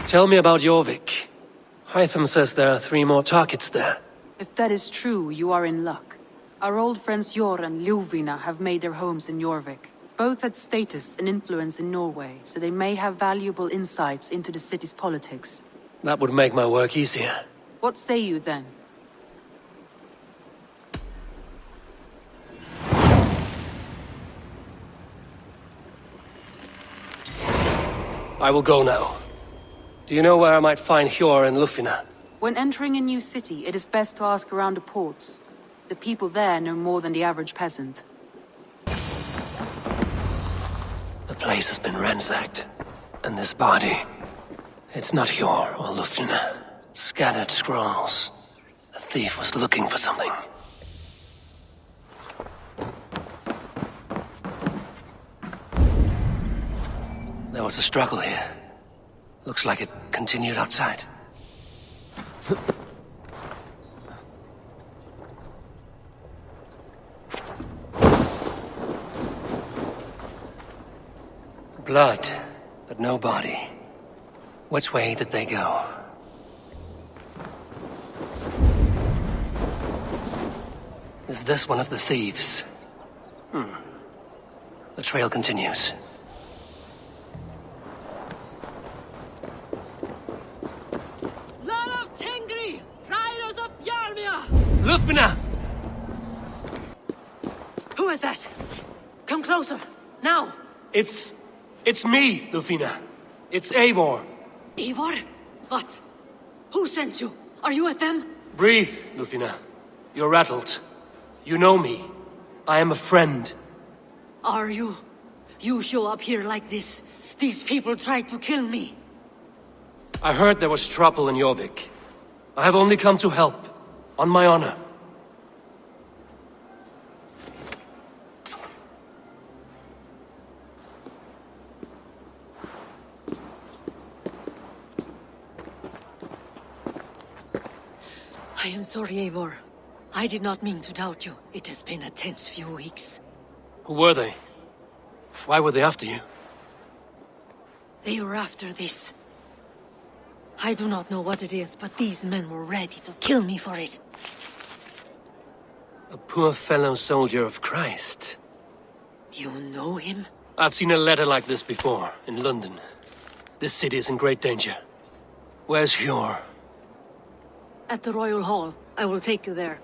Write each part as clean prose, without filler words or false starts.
Tell me about Jorvik. Hytham says there are 3 more targets there. If that is true, you are in luck. Our old friends Jor and Ljuvina have made their homes in Jorvik. Both had status and influence in Norway, so they may have valuable insights into the city's politics. That would make my work easier. What say you then? I will go now. Do you know where I might find Hjor and Lufina? When entering a new city, it is best to ask around the ports. The people there know more than the average peasant. The place has been ransacked. And this body... It's not Hjor or Lufina. Scattered scrolls. The thief was looking for something. There was a struggle here. Looks like it continued outside. Blood, but no body. Which way did they go? Is this one of the thieves? The trail continues. Lufina! Who is that? Come closer, now! It's me, Lufina. It's Eivor. Eivor? What? Who sent you? Are you with them? Breathe, Lufina. You're rattled. You know me. I am a friend. Are you? You show up here like this. These people tried to kill me. I heard there was trouble in Jorvik. I have only come to help. On my honor. I am sorry, Eivor. I did not mean to doubt you. It has been a tense few weeks. Who were they? Why were they after you? They were after this. I do not know what it is, but these men were ready to kill me for it. A poor fellow soldier of Christ. You know him? I've seen a letter like this before, in London. This city is in great danger. Where's Hjor? At the Royal Hall. I will take you there.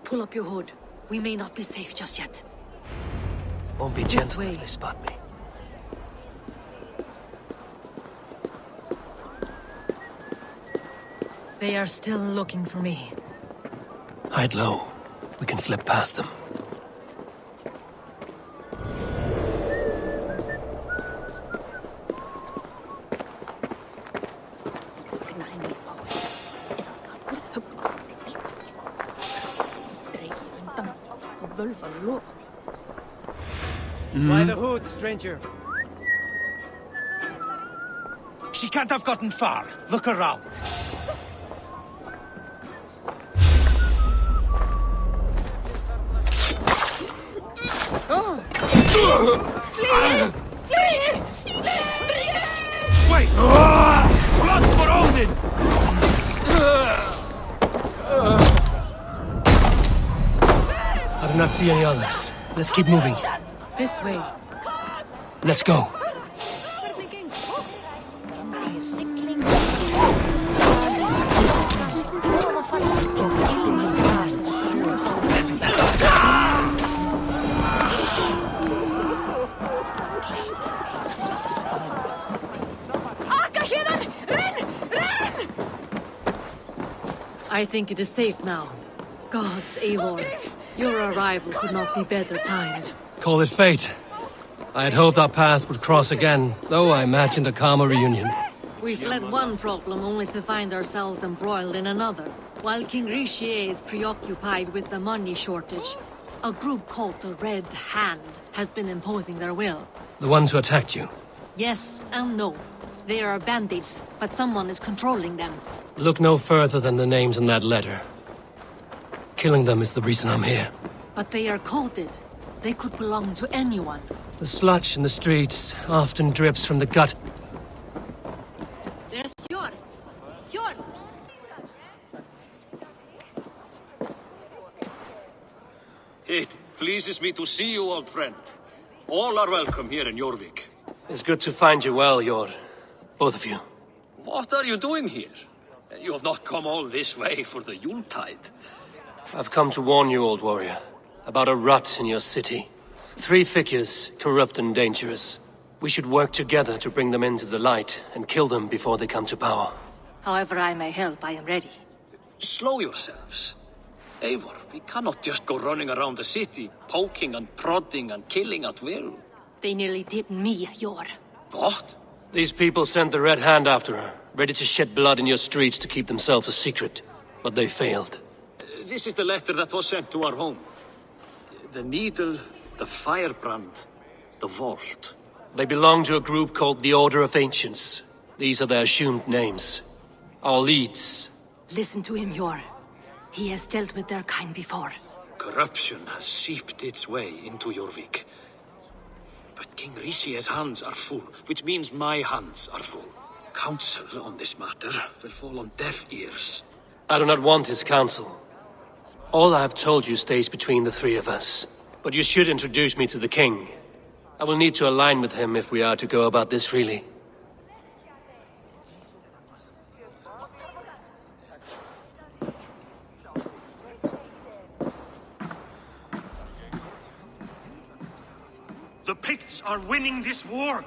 Pull up your hood. We may not be safe just yet. Won't be gentle if they spot me. They are still looking for me. Hide low. We can slip past them. Why the hood, stranger? She can't have gotten far. Look around. Wait! Blood for Odin! I do not see any others. Let's keep moving. This way. Let's go. I think it is safe now. Gods, Eivor. Your arrival could not be better timed. Call it fate. I had hoped our paths would cross again, though I imagined a calmer reunion. We fled one problem only to find ourselves embroiled in another. While King Richier is preoccupied with the money shortage, a group called the Red Hand has been imposing their will. The ones who attacked you. Yes and no. They are bandits, but someone is controlling them. Look no further than the names in that letter. Killing them is the reason I'm here. But they are coded. They could belong to anyone. The sludge in the streets often drips from the gut. pleases me to see you, old friend. All are welcome here in Jorvik. It's good to find you well, Yor. Both of you. What are you doing here? You have not come all this way for the Yuletide. I've come to warn you, old warrior, about a rot in your city. 3 figures, corrupt and dangerous. We should work together to bring them into the light and kill them before they come to power. However I may help, I am ready. Slow yourselves. Eivor, we cannot just go running around the city, poking and prodding and killing at will. They nearly did me, Yor. What? These people sent the Red Hand after her, ready to shed blood in your streets to keep themselves a secret. But they failed. This is the letter that was sent to our home. The needle, the firebrand, the vault. They belong to a group called the Order of Ancients. These are their assumed names. Our leads. Listen to him, Yor. He has dealt with their kind before. Corruption has seeped its way into Jorvik. But King Rishie's hands are full, which means my hands are full. Counsel on this matter will fall on deaf ears. I do not want his counsel. All I have told you stays between the 3 of us. But you should introduce me to the king. I will need to align with him if we are to go about this freely. The Picts are winning this war.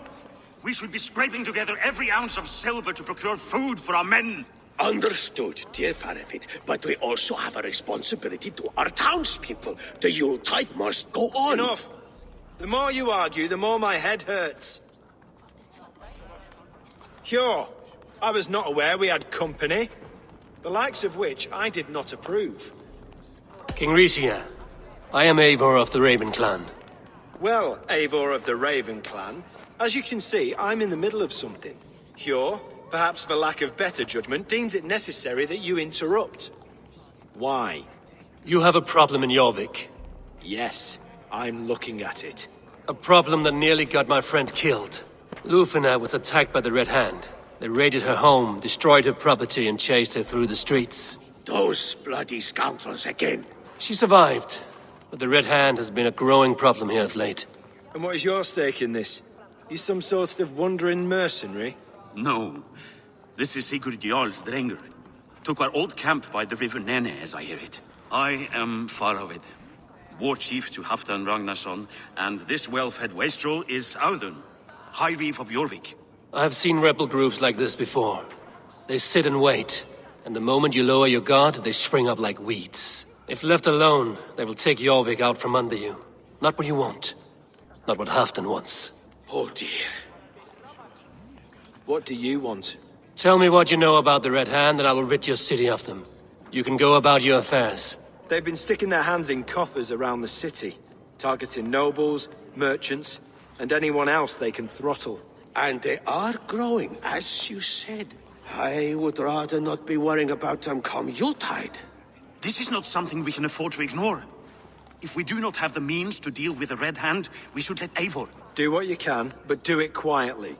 We should be scraping together every ounce of silver to procure food for our men. Understood, dear Faravid, but we also have a responsibility to our townspeople. The Yuletide must go on. Enough! The more you argue, the more my head hurts. Sure, I was not aware we had company, the likes of which I did not approve. King Rishia, I am Eivor of the Raven Clan. Well, Eivor of the Raven Clan, as you can see, I'm in the middle of something. Hjor, perhaps for lack of better judgment, deems it necessary that you interrupt. Why? You have a problem in Jorvik. Yes, I'm looking at it. A problem that nearly got my friend killed. Lufina was attacked by the Red Hand. They raided her home, destroyed her property, and chased her through the streets. Those bloody scoundrels again. She survived, but the Red Hand has been a growing problem here of late. And what is your stake in this? You some sort of wandering mercenary? No. This is Sigurd Jarl's Drengr. Took our old camp by the river Nene, as I hear it. I am Faravid, war chief to Halfdan Ragnarsson, and this well-fed wastrel is Audun, High Reeve of Jorvik. I have seen rebel groups like this before. They sit and wait, and the moment you lower your guard, they spring up like weeds. If left alone, they will take Jorvik out from under you. Not what you want. Not what Halfdan wants. Oh dear. What do you want? Tell me what you know about the Red Hand, and I will rid your city of them. You can go about your affairs. They've been sticking their hands in coffers around the city, targeting nobles, merchants, and anyone else they can throttle. And they are growing, as you said. I would rather not be worrying about them come Yuletide. This is not something we can afford to ignore. If we do not have the means to deal with the Red Hand, we should let Eivor. Do what you can, but do it quietly.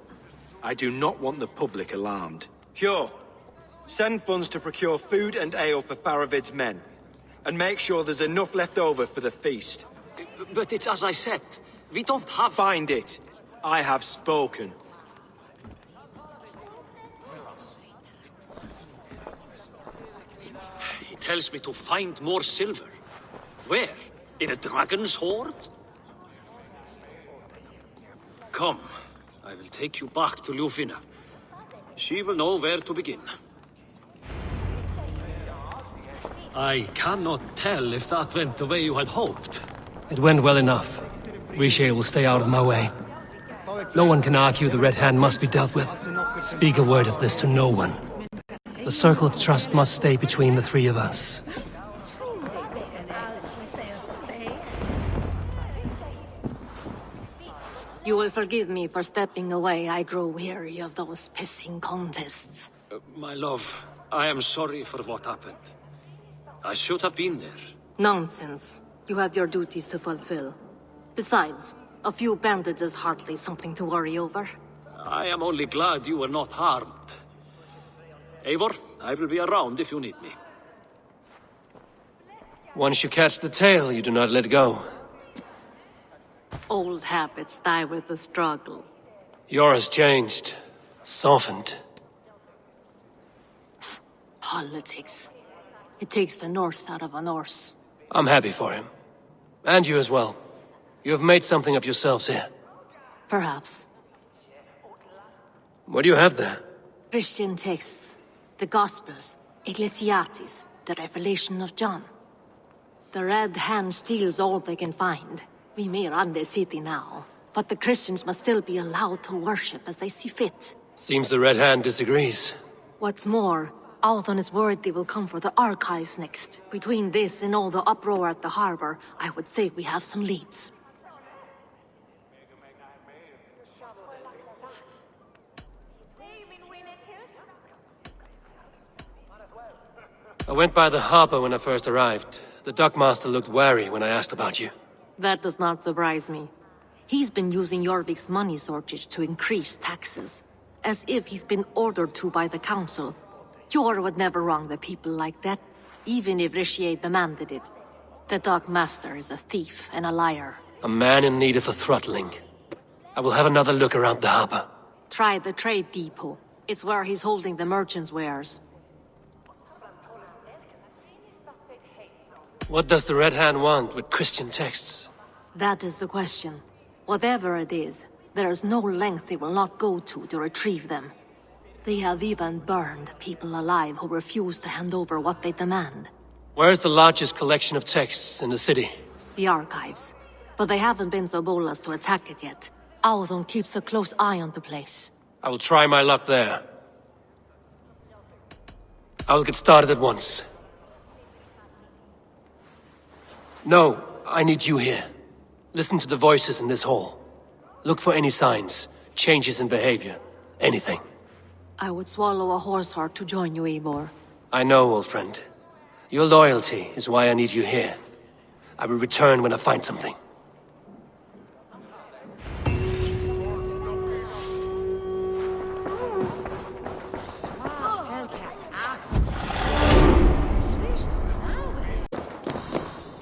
I do not want the public alarmed. Hjor, send funds to procure food and ale for Faravid's men. And make sure there's enough left over for the feast. But it's as I said, we don't have... Find it. I have spoken. He tells me to find more silver. Where? In a dragon's hoard? Come, I will take you back to Lufina. She will know where to begin. I cannot tell if that went the way you had hoped. It went well enough. Riche will stay out of my way. No one can argue the Red Hand must be dealt with. Speak a word of this to no one. The circle of trust must stay between the 3 of us. You will forgive me for stepping away. I grow weary of those pissing contests. My love, I am sorry for what happened. I should have been there. Nonsense. You have your duties to fulfill. Besides, a few bandits is hardly something to worry over. I am only glad you were not harmed. Eivor, I will be around if you need me. Once you catch the tail, you do not let go. Old habits die with the struggle. Yours changed. Softened. Politics. It takes the Norse out of a Norse. I'm happy for him. And you as well. You have made something of yourselves here. Perhaps. What do you have there? Christian texts, the Gospels, Ecclesiastes, the Revelation of John. The Red Hand steals all they can find. We may run the city now, but the Christians must still be allowed to worship as they see fit. Seems the Red Hand disagrees. What's more, Althon is worried they will come for the archives next. Between this and all the uproar at the harbor, I would say we have some leads. I went by the harbor when I first arrived. The dockmaster looked wary when I asked about you. That does not surprise me. He's been using Jorvik's money shortage to increase taxes. As if he's been ordered to by the council. Jor would never wrong the people like that, even if Rishier demanded it. The dockmaster is a thief and a liar. A man in need of a throttling. I will have another look around the harbor. Try the trade depot. It's where he's holding the merchants' wares. What does the Red Hand want with Christian texts? That is the question. Whatever it is, there is no length they will not go to retrieve them. They have even burned people alive who refuse to hand over what they demand. Where is the largest collection of texts in the city? The archives. But they haven't been so bold as to attack it yet. Althon keeps a close eye on the place. I will try my luck there. I will get started at once. No, I need you here. Listen to the voices in this hall. Look for any signs, changes in behavior, anything. I would swallow a horse heart to join you, Eivor. I know, old friend. Your loyalty is why I need you here. I will return when I find something.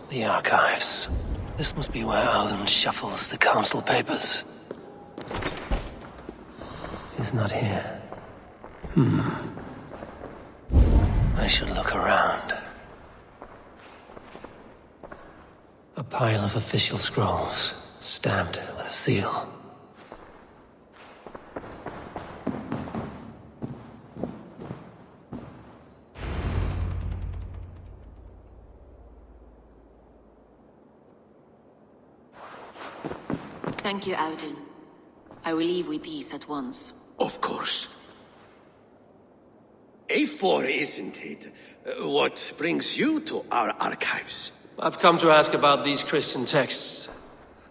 The archives. This must be where Alden shuffles the council papers. He's not here. I should look around. A pile of official scrolls, stamped with a seal. Thank you, Audun. I will leave with these at once. Of course. A4, isn't it? What brings you to our archives? I've come to ask about these Christian texts.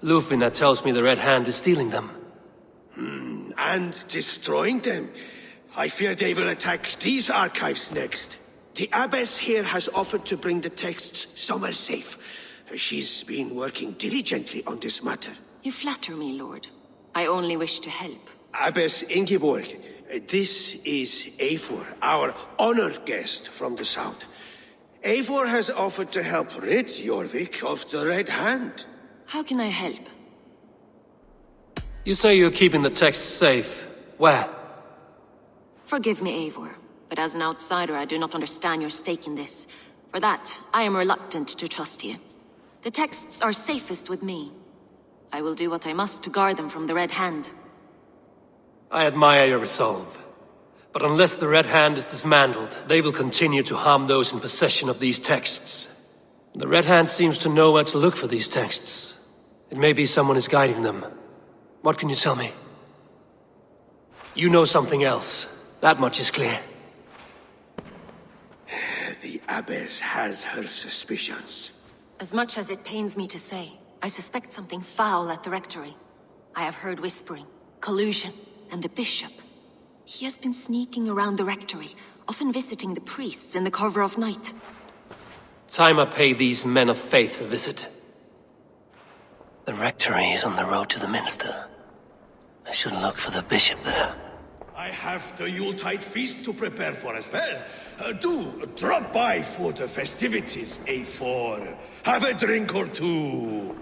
Lufina tells me the Red Hand is stealing them. And destroying them. I fear they will attack these archives next. The abbess here has offered to bring the texts somewhere safe. She's been working diligently on this matter. You flatter me, Lord. I only wish to help. Abbess Ingeborg, this is Eivor, our honored guest from the south. Eivor has offered to help rid Jorvik of the Red Hand. How can I help? You say you're keeping the texts safe. Where? Forgive me, Eivor, but as an outsider I do not understand your stake in this. For that, I am reluctant to trust you. The texts are safest with me. I will do what I must to guard them from the Red Hand. I admire your resolve. But unless the Red Hand is dismantled, they will continue to harm those in possession of these texts. The Red Hand seems to know where to look for these texts. It may be someone is guiding them. What can you tell me? You know something else. That much is clear. The abbess has her suspicions. As much as it pains me to say, I suspect something foul at the rectory. I have heard whispering, collusion, and the bishop. He has been sneaking around the rectory, often visiting the priests in the cover of night. Time I pay these men of faith a visit. The rectory is on the road to the minster. I should look for the bishop there. I have the Yuletide feast to prepare for as well. Do drop by for the festivities, A4. Have a drink or two.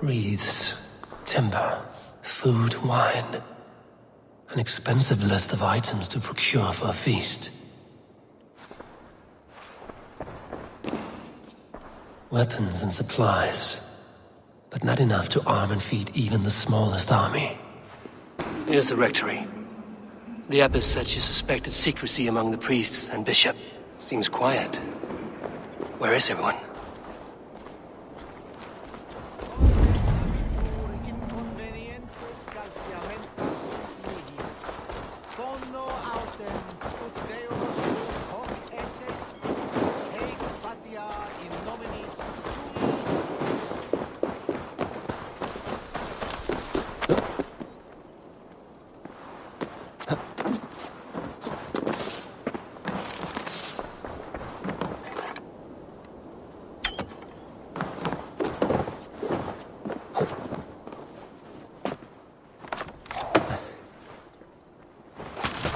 Wreaths, timber, food, wine. An expensive list of items to procure for a feast. Weapons and supplies, but not enough to arm and feed even the smallest army. Here's the rectory. The abbess said she suspected secrecy among the priests and bishop. Seems quiet. Where is everyone?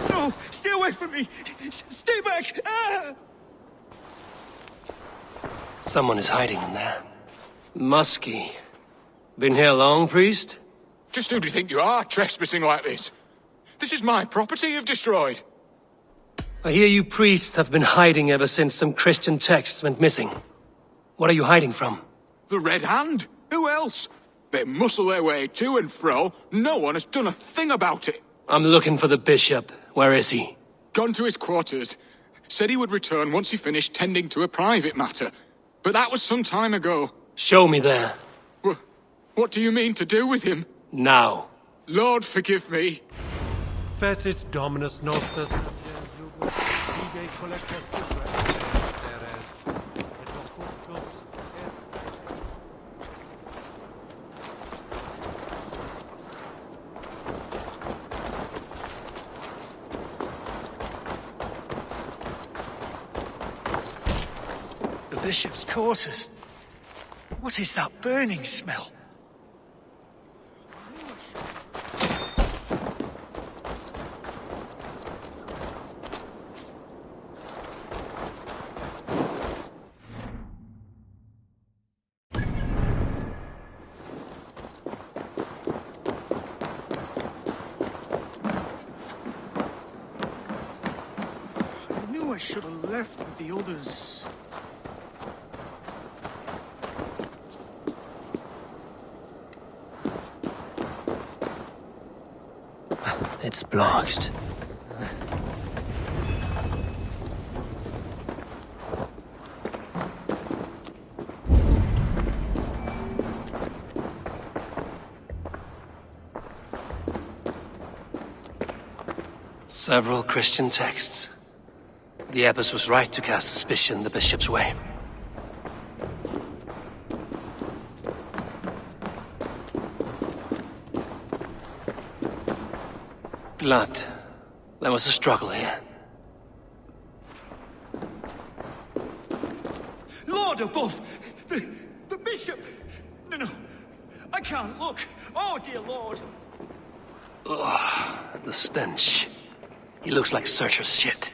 No! Stay away from me! Stay back! Ah! Someone is hiding in there. Muskie. Been here long, priest? Just who do you think you are, trespassing like this? This is my property you've destroyed. I hear you priests have been hiding ever since some Christian texts went missing. What are you hiding from? The Red Hand? Who else? They muscle their way to and fro. No one has done a thing about it. I'm looking for the bishop. Where is he? Gone to his quarters. Said he would return once he finished tending to a private matter. But that was some time ago. Show me there. What do you mean to do with him? Now. Lord, forgive me. Fecit Dominus Nostus. The bishop's quarters. What is that burning smell? I knew I should have left with the others. It's blocked. Several Christian texts. The abbess was right to cast suspicion the bishop's way. Blood. There was a struggle here. Lord above! The bishop! No, I can't look. Oh, dear Lord. Ugh, the stench. He looks like Searcher's shit.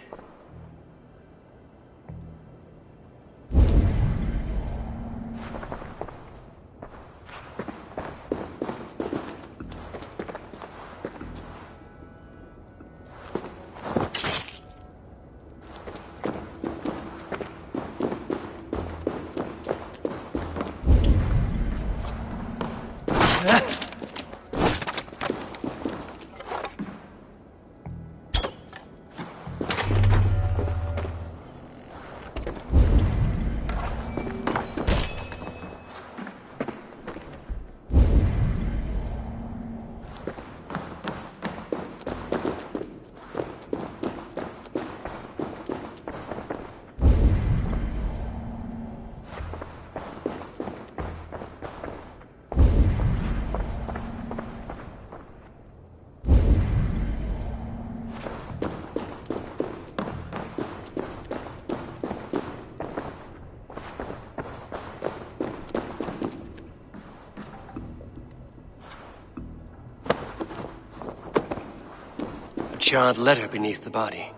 Charred letter beneath the body.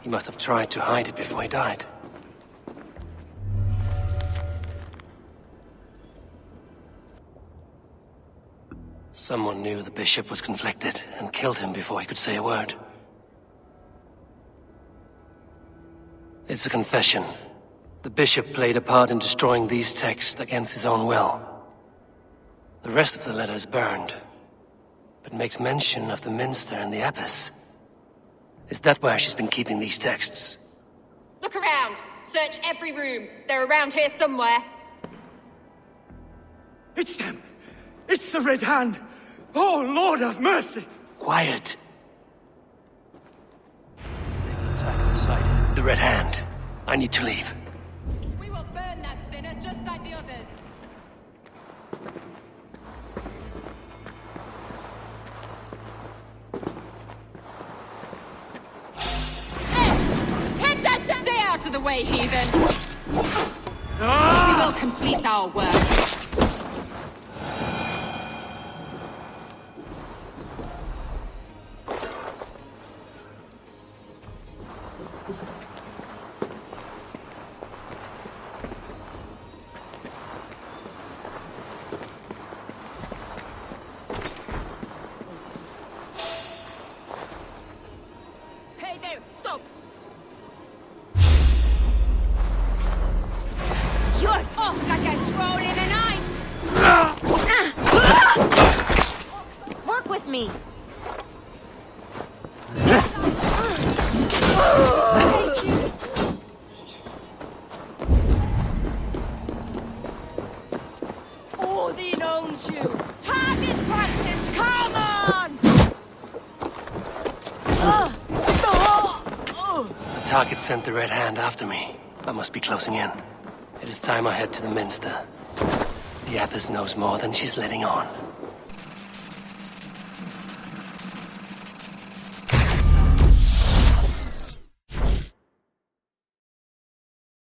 He must have tried to hide it before he died. Someone knew the bishop was conflicted and killed him before he could say a word. It's a confession. The bishop played a part in destroying these texts against his own will. The rest of the letter is burned, but makes mention of the minster and the abbess. Is that where she's been keeping these texts? Look around! Search every room. They're around here somewhere. It's them! It's the Red Hand! Oh, Lord have mercy! Quiet! The Red Hand. I need to leave. We will burn that sinner just like the others. Hit that down! Stay out of the way, heathen! We will complete our work. Hey there, stop! You're off like a troll in the night! Work with me! Odin owns you! Target practice, come on! The target sent the Red Hand after me. I must be closing in. It is time I head to the Minster. The Abbess knows more than she's letting on.